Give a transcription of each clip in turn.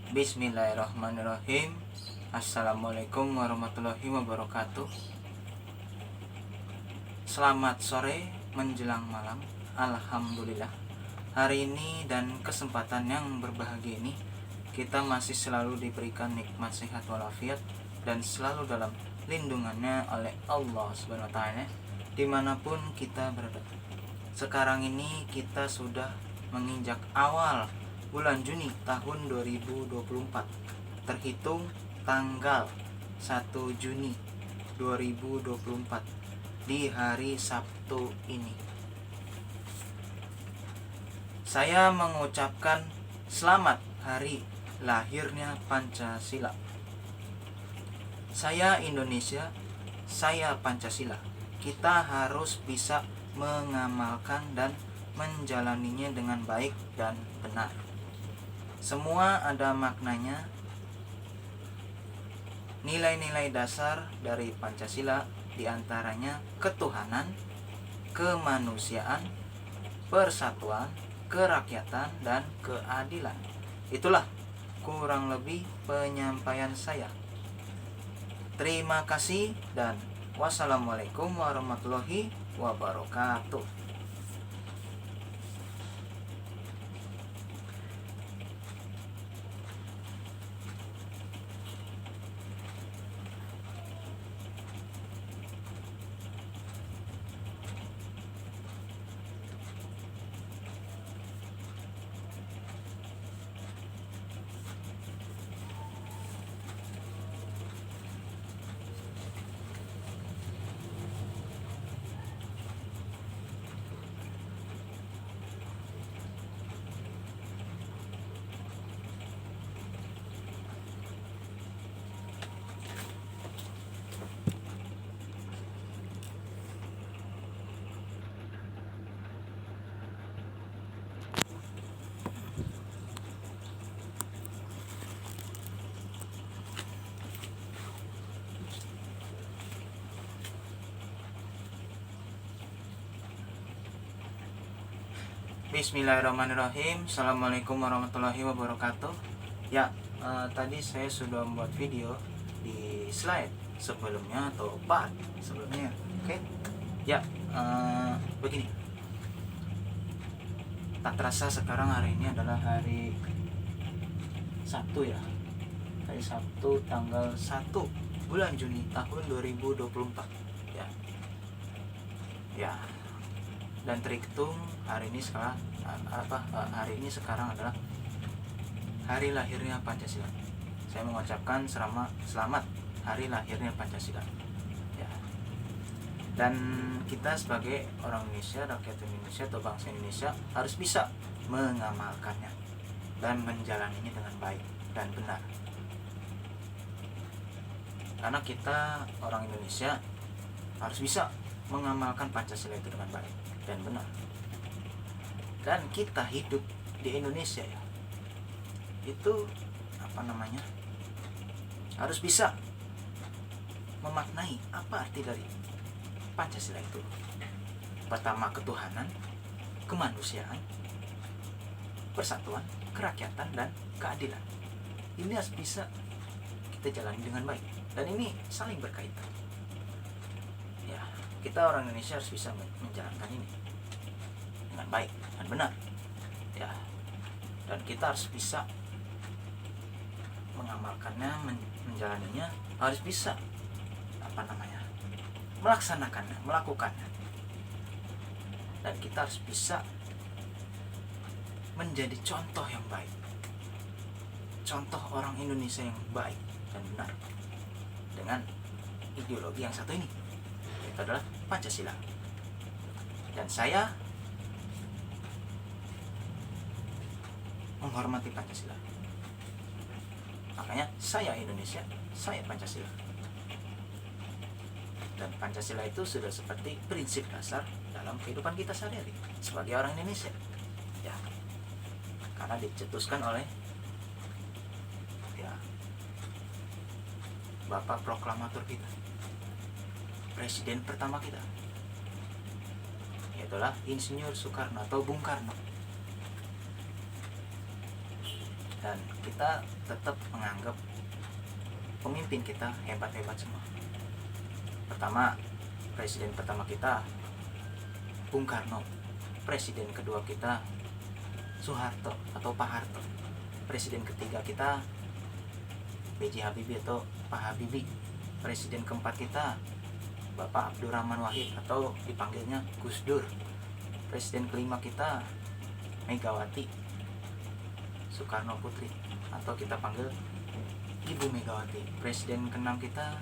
Bismillahirrahmanirrahim. Assalamualaikum warahmatullahi wabarakatuh. Selamat sore menjelang malam. Alhamdulillah, hari ini dan kesempatan yang berbahagia ini kita masih selalu diberikan nikmat sehat walafiat dan selalu dalam lindungannya oleh Allah Subhanahu wa taala dimanapun kita berada. Sekarang ini kita sudah menginjak awal bulan Juni tahun 2024, terhitung tanggal 1 Juni 2024 di hari Sabtu ini. Saya mengucapkan selamat hari lahirnya Pancasila. Saya Indonesia, saya Pancasila. Kita harus bisa mengamalkan dan menjalaninya dengan baik dan benar. Semua ada maknanya. Nilai-nilai dasar dari Pancasila diantaranya ketuhanan, kemanusiaan, persatuan, kerakyatan, dan keadilan. Itulah kurang lebih penyampaian saya. Terima kasih dan wassalamualaikum warahmatullahi wabarakatuh. Bismillahirrahmanirrahim. Assalamualaikum warahmatullahi wabarakatuh. Ya, tadi saya sudah membuat video di slide sebelumnya atau part sebelumnya. Oke. Ya, begini. Tak terasa sekarang hari ini adalah hari Sabtu ya. Hari Sabtu tanggal 1 bulan Juni tahun 2024. Ya. Ya. Dan terhitung hari ini sekarang adalah hari lahirnya Pancasila. Saya mengucapkan selamat hari lahirnya Pancasila. Ya. Dan kita sebagai orang Indonesia, rakyat Indonesia atau bangsa Indonesia harus bisa mengamalkannya dan menjalaninya dengan baik dan benar. Karena kita orang Indonesia harus bisa mengamalkan Pancasila itu dengan baik dan benar. Dan kita hidup di Indonesia ya, itu harus bisa memaknai apa arti dari Pancasila itu. Pertama, ketuhanan, kemanusiaan, persatuan, kerakyatan, dan keadilan. Ini harus bisa kita jalani dengan baik, dan ini saling berkaitan. Ya, kita orang Indonesia harus bisa menjalankan ini dengan baik dan benar. Ya, dan kita harus bisa mengamalkannya, menjalaninya, harus bisa melaksanakannya, melakukannya. Dan kita harus bisa menjadi contoh yang baik, contoh orang Indonesia yang baik dan benar dengan ideologi yang satu ini, itu adalah Pancasila. Dan saya menghormati Pancasila. Makanya saya Indonesia, saya Pancasila. Dan Pancasila itu sudah seperti prinsip dasar dalam kehidupan kita sehari-hari sebagai orang Indonesia. Ya. Karena dicetuskan oleh Bapak proklamator kita, presiden pertama kita, yaitulah Insinyur Soekarno atau Bung Karno. dan kita tetap menganggap pemimpin kita hebat-hebat semua. Pertama, presiden pertama kita Bung Karno, presiden kedua kita Soeharto atau Pak Harto, presiden ketiga kita B.J. Habibie atau Pak Habibie, presiden keempat kita Bapak Abdurrahman Wahid atau dipanggilnya Gus Dur, presiden kelima kita Megawati Soekarno Putri atau kita panggil Ibu Megawati, presiden keenam kita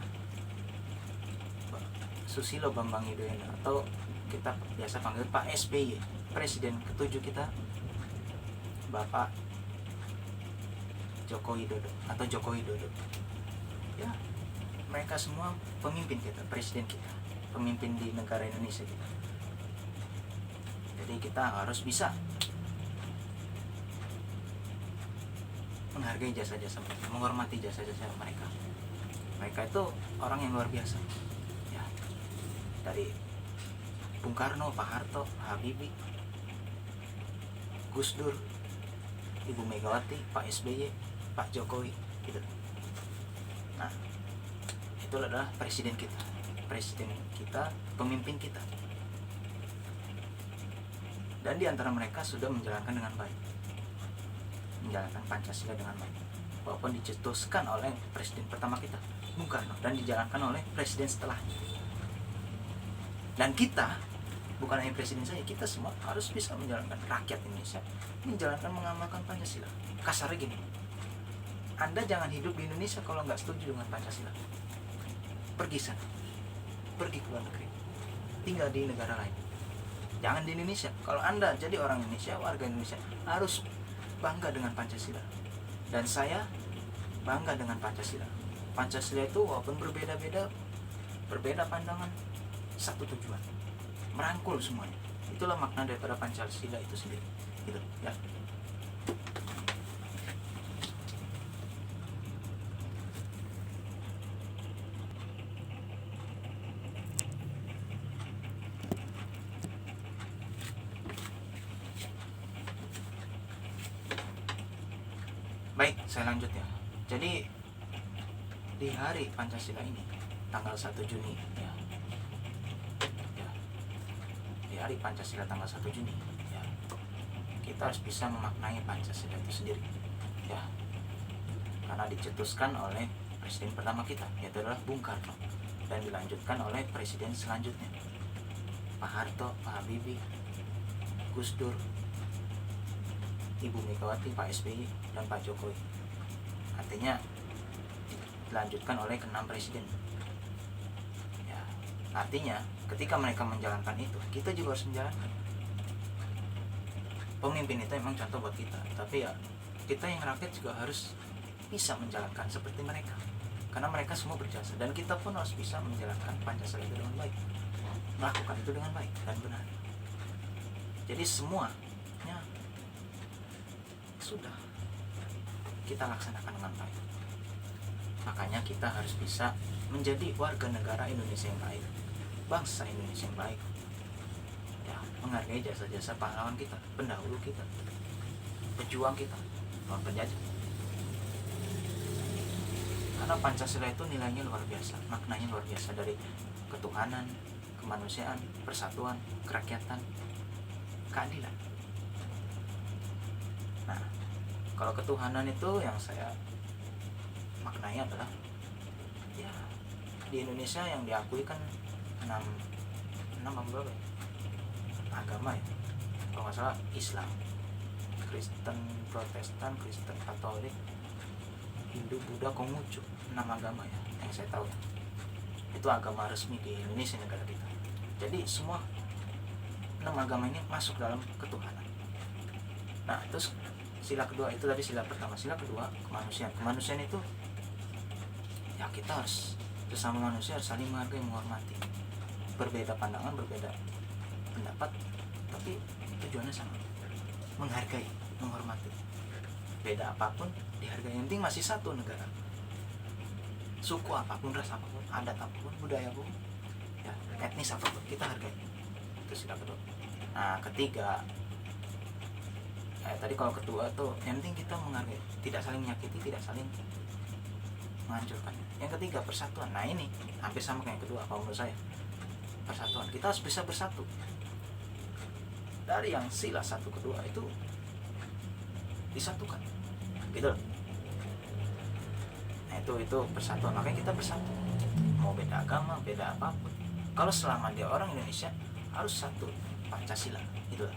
Susilo Bambang Yudhoyono atau kita biasa panggil Pak SBY, presiden ketujuh kita Bapak Joko Widodo atau Joko Widodo. Ya, mereka semua pemimpin kita, presiden kita, pemimpin di negara Indonesia kita. Jadi kita harus bisa menghargai jasa-jasa mereka, menghormati jasa-jasa mereka. Mereka itu orang yang luar biasa. Ya, dari Bung Karno, Pak Harto, Pak Habibie, Gus Dur, Ibu Megawati, Pak SBY, Pak Jokowi, gitu. Nah, itu adalah presiden kita, pemimpin kita. Dan di antara mereka sudah menjalankan dengan baik, menjalankan Pancasila dengan baik, walaupun dicetuskan oleh presiden pertama kita, Bung Karno, dan dijalankan oleh presiden setelahnya. Dan kita, bukan hanya presiden saja, kita semua harus bisa menjalankan, rakyat Indonesia menjalankan, mengamalkan Pancasila. Kasarnya gini, Anda jangan hidup di Indonesia kalau nggak setuju dengan Pancasila. Pergi sana, pergi ke luar negeri, tinggal di negara lain, jangan di Indonesia. Kalau Anda jadi orang Indonesia, warga Indonesia, harus bangga dengan Pancasila. Dan saya bangga dengan Pancasila. Pancasila itu walaupun berbeda-beda, berbeda pandangan, satu tujuan, merangkul semuanya. Itulah makna daripada Pancasila itu sendiri, gitu ya. Baik, saya lanjut ya. Jadi di hari Pancasila ini, tanggal 1 Juni ya, di hari Pancasila tanggal 1 Juni ya, kita harus bisa memaknai Pancasila itu sendiri ya, karena dicetuskan oleh presiden pertama kita, yaitu adalah Bung Karno, dan dilanjutkan oleh presiden selanjutnya Pak Harto, Pak Habibie, Gus Dur, Ibu Megawati, Pak SBY, dan Pak Jokowi. Artinya dilanjutkan oleh ke-6 presiden ya. Artinya ketika mereka menjalankan itu, kita juga harus menjalankan. Pemimpin itu memang contoh buat kita, tapi ya kita yang rakyat juga harus bisa menjalankan seperti mereka, karena mereka semua berjasa, dan kita pun harus bisa menjalankan Pancasila itu dengan baik, melakukan itu dengan baik dan benar. Jadi semuanya sudah kita laksanakan dengan baik. Makanya kita harus bisa menjadi warga negara Indonesia yang baik, bangsa Indonesia yang baik ya, menghargai jasa-jasa pahlawan kita, pendahulu kita, pejuang kita lawan penjajah. Karena Pancasila itu nilainya luar biasa, maknanya luar biasa, dari ketuhanan, kemanusiaan, persatuan, kerakyatan, keadilan. Nah, kalau ketuhanan itu yang saya maknanya adalah ya, di Indonesia yang diakui kan 6 berapa ya? Agama ya, kalau nggak salah Islam, Kristen Protestan, Kristen Katolik, Hindu, Buddha, Konghucu, 6 agama ya yang saya tahu. Itu agama resmi di Indonesia, negara kita. Jadi semua 6 agama ini masuk dalam ketuhanan. Nah, terus sila kedua itu tadi sila pertama. Sila kedua, kemanusiaan. Kemanusiaan itu ya kita harus sesama manusia harus saling menghargai, menghormati. Berbeda pandangan, berbeda pendapat, tapi tujuannya sama. Menghargai, menghormati. Beda apapun dihargai. Yang penting masih satu negara. Suku apapun, ras apapun, adat apapun, budaya apapun, ya, etnis apapun, kita hargai. Itu sila kedua. Nah, ketiga, Tadi kalau kedua tuh yang penting kita menghargai, tidak saling menyakiti, tidak saling menghancurkan. Yang ketiga persatuan. Nah ini hampir sama kayak yang kedua kalau menurut saya. Persatuan, kita harus bisa bersatu. Dari yang sila 1 ke 2 itu disatukan gitu loh. Nah itu persatuan, makanya kita bersatu, mau beda agama, beda apapun. Kalau selama dia orang Indonesia harus satu Pancasila gitu loh.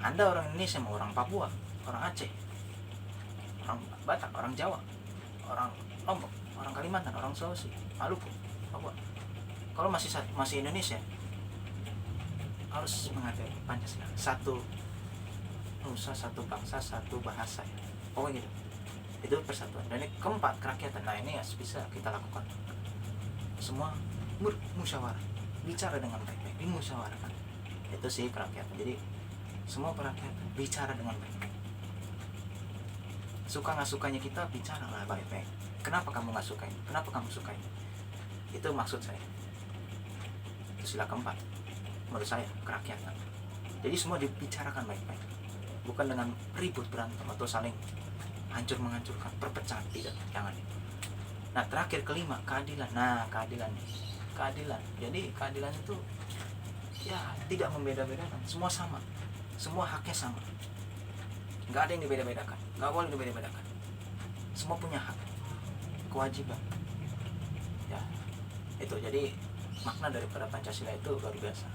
Anda orang Indonesia mau orang Papua, orang Aceh, orang Batak, orang Jawa, orang Lombok, orang Kalimantan, orang Sulawesi, Maluku, Papua, kalau masih Indonesia harus menghargai Pancasila, satu nusa, satu bangsa, satu bahasa ya. Pokoknya gitu. Itu persatuan. Dan yang keempat, kerakyatan. Nah ini harus bisa kita lakukan. Semua musyawarah, bicara dengan baik-baik, dimusyawarahkan. Itu sih kerakyatan. Jadi semua kerakyatan bicara dengan baik-baik. Suka nggak sukanya kita bicara lah baik-baik. Kenapa kamu nggak suka ini? Kenapa kamu suka ini? Itu maksud saya. Itu sila keempat menurut saya, kerakyatan. Jadi semua dibicarakan baik-baik, bukan dengan ribut, berantem, atau saling hancur-menghancurkan, perpecahan, tidak, jangan. Nah terakhir, kelima, keadilan. Nah keadilan, jadi keadilan itu ya tidak membeda-bedakan, semua sama, semua haknya sama, nggak ada yang dibeda-bedakan, nggak boleh dibeda-bedakan, semua punya hak, kewajiban ya. Itu jadi makna daripada Pancasila itu luar biasa.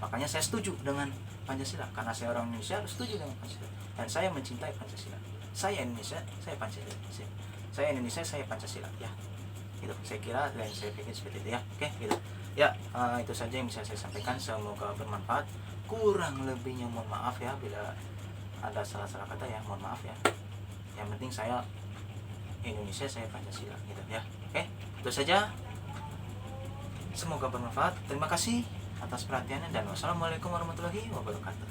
Makanya saya setuju dengan Pancasila, karena saya orang Indonesia harus setuju dengan Pancasila, dan saya mencintai Pancasila. Saya Indonesia, saya Pancasila. Saya Indonesia, saya Pancasila ya. Gitu saya kira, dan saya pikir seperti itu ya. Oke gitu ya. Itu saja yang bisa saya sampaikan, semoga bermanfaat. Kurang lebihnya mohon maaf ya, bila ada salah-salah kata ya mohon maaf ya. Yang penting saya Indonesia, saya Pancasila gitu ya. Oke itu saja, semoga bermanfaat. Terima kasih atas perhatiannya, dan wassalamualaikum warahmatullahi wabarakatuh.